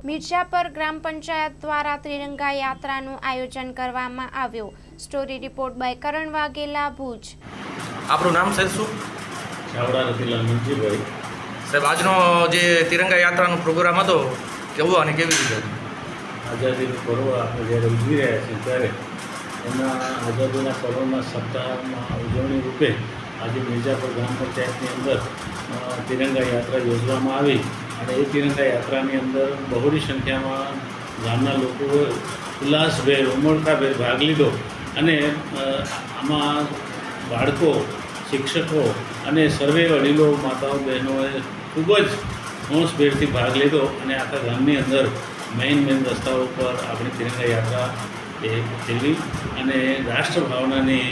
મિર્જાપર ગ્રામ પંચાયત દ્વારા ત્રિરંગા યાત્રાનું આયોજન કરવામાં આવ્યું। સ્ટોરી રિપોર્ટ બાય કરણ વાઘેલા, ભુજ। આપણું નામ સાહેબ શું? ચાવડા રતિલાલ મંજીભાઈ। સાહેબ, આજનો જે તિરંગા યાત્રાનો પ્રોગ્રામ હતો કેવો અને કેવી રીતે? આઝાદીનું પર્વ આપણે જ્યારે ઉજવી રહ્યા છીએ ત્યારે એના આઝાદીના પર્વના સપ્તાહમાં ઉજવણી રૂપે આજે મિર્જાપર ગ્રામ પંચાયતની અંદર તિરંગા યાત્રા યોજવામાં આવી અને એ તિરંગા યાત્રાની અંદર બહોળી સંખ્યામાં ગામના લોકોએ ઉલ્લાસભેર ઉમળકાભેર ભાગ લીધો અને આમાં બાળકો, શિક્ષકો અને સર્વે વડીલો, માતાઓ, બહેનોએ ખૂબ જ હોંશભેરથી ભાગ લીધો અને આખા ગામની અંદર મેઇન રસ્તાઓ પર આપણી તિરંગા યાત્રા એ ફેરવી અને રાષ્ટ્રભાવનાની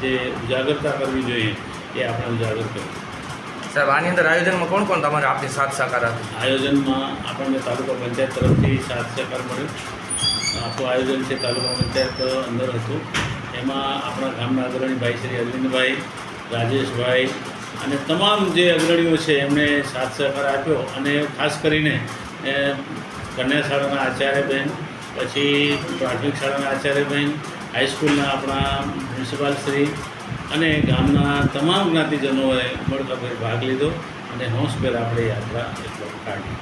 જે ઉજાગરતા કરવી જોઈએ એ આપણે ઉજાગર કરી। સાહેબ, આની અંદર આયોજનમાં કોણ કોણ તમારે આપની સાથ સહકાર આપે? આયોજનમાં આપણને તાલુકા પંચાયત તરફથી સાથ સહકાર મળ્યો। આપણું આયોજન છે તાલુકા પંચાયત અંદર હતું। એમાં આપણા ગામના અગ્રણી ભાઈ શ્રી અરવિંદભાઈ, રાજેશભાઈ અને તમામ જે અગ્રણીઓ છે એમણે સાથ સહકાર આપ્યો અને ખાસ કરીને કન્યા શાળાના આચાર્યબહેન, પછી પ્રાથમિક શાળાના આચાર્યબહેન, હાઈસ્કૂલના આપણા પ્રિન્સિપાલશ્રી અને ગામના તમામ જ્ઞાતિજનોએ ઉમળકાભેર ભાગ લીધો અને હોંશભેર આપણે યાત્રા કાઢી।